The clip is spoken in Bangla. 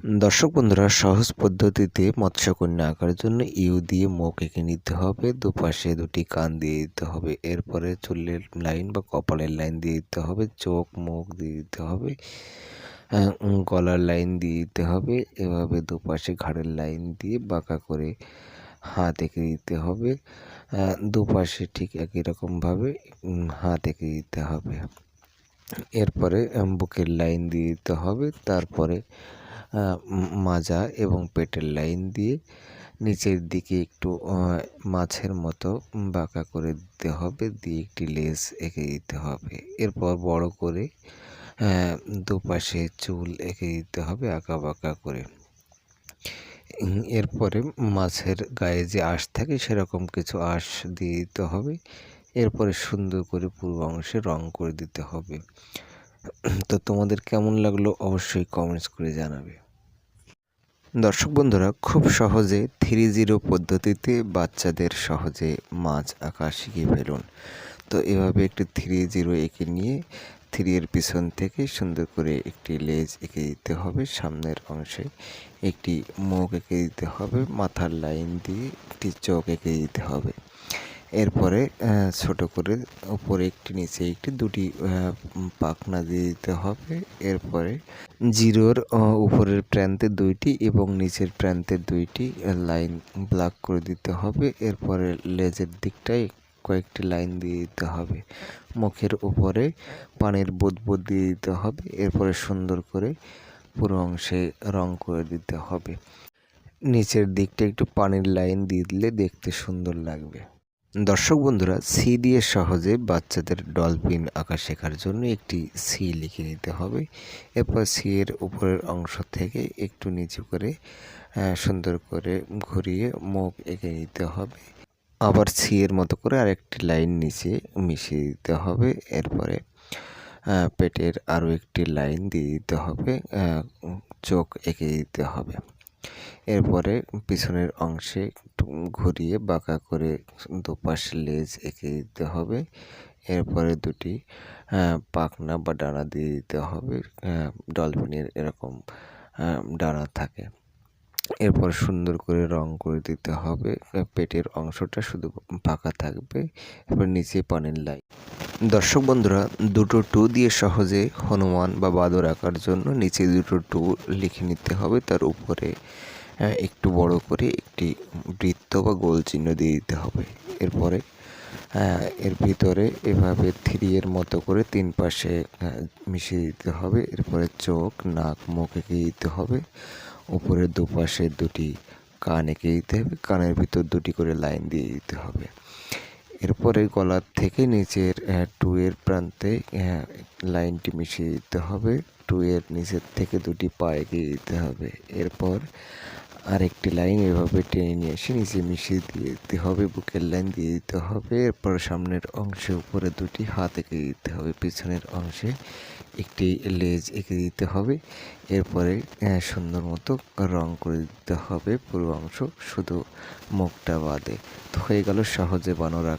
দর্শক বন্ধুরা, সহজ পদ্ধতিতে মৎস্যকন্যা আঁকার জন্য ইউ দিয়ে মুখ এঁকে নিতে হবে। দুপাশে দুটি কান দিয়ে দিতে হবে। এরপরে চুলের লাইন বা কপালের লাইন দিয়ে দিতে হবে। চোখ মুখ দিয়ে দিতে হবে। গলার লাইন দিয়ে দিতে হবে। এভাবে দুপাশে ঘাড়ের লাইন দিয়ে বাঁকা করে হাত এঁকে দিতে হবে। দুপাশে ঠিক একই রকমভাবে হাত এঁকে দিতে হবে। এরপরে বুকের লাইন দিয়ে দিতে হবে। তারপরে মাজা এবং পেটের লাইন দিয়ে নিচের দিকে একটু মাছের মতো বাঁকা করে দিতে হবে, দিয়ে একটি লেজ এঁকে দিতে হবে। এরপর বড় করে দুপাশে চুল এঁকে দিতে হবে আঁকা বাঁকা করে। এরপরে মাছের গায়ে যে আঁশ থাকে সেরকম কিছু আঁশ দিয়ে দিতে হবে। এরপরে সুন্দর করে পুরো অংশে রং করে দিতে হবে। তো তোমাদের কেমন লাগলো অবশ্যই কমেন্টস করে জানাবে। দর্শক বন্ধুরা, খুব সহজে 3-0 পদ্ধতিতে বাচ্চাদের সহজে মাছ আঁকা শিখিয়ে ফেলুন। তো এভাবে একটি 3-0 এঁকে নিয়ে 3 এর পিছন থেকে সুন্দর করে একটি লেজ এঁকে দিতে হবে। সামনের অংশে একটি মুখ এঁকে দিতে হবে। মাথার লাইন দিয়ে একটি চোখ এঁকে দিতে হবে। এরপরে ছোট করে উপরে একটি নিচে একটি দুটি পাখনা দিয়ে দিতে হবে। এরপরে জিরোর উপরের প্রান্তে দুইটি এবং নিচের প্রান্তে দুইটি লাইন ব্লক করে দিতে হবে। এরপরে লেজের দিকটায় কয়েকটি লাইন দিয়ে দিতে হবে। মুখের উপরে পানির বুদবুদ দিয়ে দিতে হবে। এরপরে সুন্দর করে পুরো অংশে রং করে দিতে হবে। নিচের দিকটা একটু পানির লাইন দিয়ে দিলে দেখতে সুন্দর লাগবে। দর্শক বন্ধুরা, সি দিয়ে সহজে বাচ্চাদের ডলফিন আঁকা শেখার জন্য একটি সি লিখে নিতে হবে। এরপর সি এর উপরের অংশ থেকে একটু নিচু করে সুন্দর করে ঘুরিয়ে মুখ এঁকে নিতে হবে। আবার সি এর মতো করে আরেকটি লাইন নিচে মিশিয়ে দিতে হবে। এরপরে পেটের আরও একটি লাইন দিয়ে দিতে হবে। চোখ এঁকে দিতে হবে। এরপরে পিছনের অংশে একটু ঘুরিয়ে বাঁকা করে দুপাশে লেজ এঁকে দিতে হবে। এরপরে দুটি পাখনা বা ডানা দিয়ে দিতে হবে। ডলফিনের এরকম ডানা থাকে। এরপর সুন্দর করে রং করে দিতে হবে। পেটের অংশটা শুধু ফাঁকা থাকবে। এরপর নিচে পানির লাইন। দর্শক বন্ধুরা, দুটো টু দিয়ে সহজে হনুমান বা বাদর আঁকার জন্য নিচে দুটো টু লিখে নিতে হবে। তার উপরে একটু বড় করে একটি বৃত্ত বা গোল চিহ্ন দিয়ে দিতে হবে। এরপরে এর ভিতরে এভাবে 3 এর মতো করে 3 পাশে মিশিয়ে দিতে হবে। এরপরে চোখ নাক মুখ এঁকে দিতে হবে। উপরে দুপাশে দুটি কান এঁকে দিতে হবে। কানের ভিতর দুটি করে লাইন দিয়ে দিতে হবে। এরপরে গলার থেকে নিচের 2 এর প্রান্তে লাইনটি মিশিয়ে দিতে হবে। 2 এর নিচের থেকে দুটি পা এঁকে দিতে হবে। এরপর আরেকটি লাইন এভাবে টেনে নিয়ে এসে নিচে মিশিয়ে দিয়ে দিতে হবে। বুকের লাইন দিয়ে দিতে হবে। এরপর সামনের অংশে উপরে দুটি হাত এঁকে দিতে হবে। পিছনের অংশে একটি লেজ এঁকে দিতে হবে। এরপরে সুন্দর মতো রং করে দিতে হবে পুরো অংশ, শুধু মুখটা বাদে। তো হয়ে গেল সহজে বানানো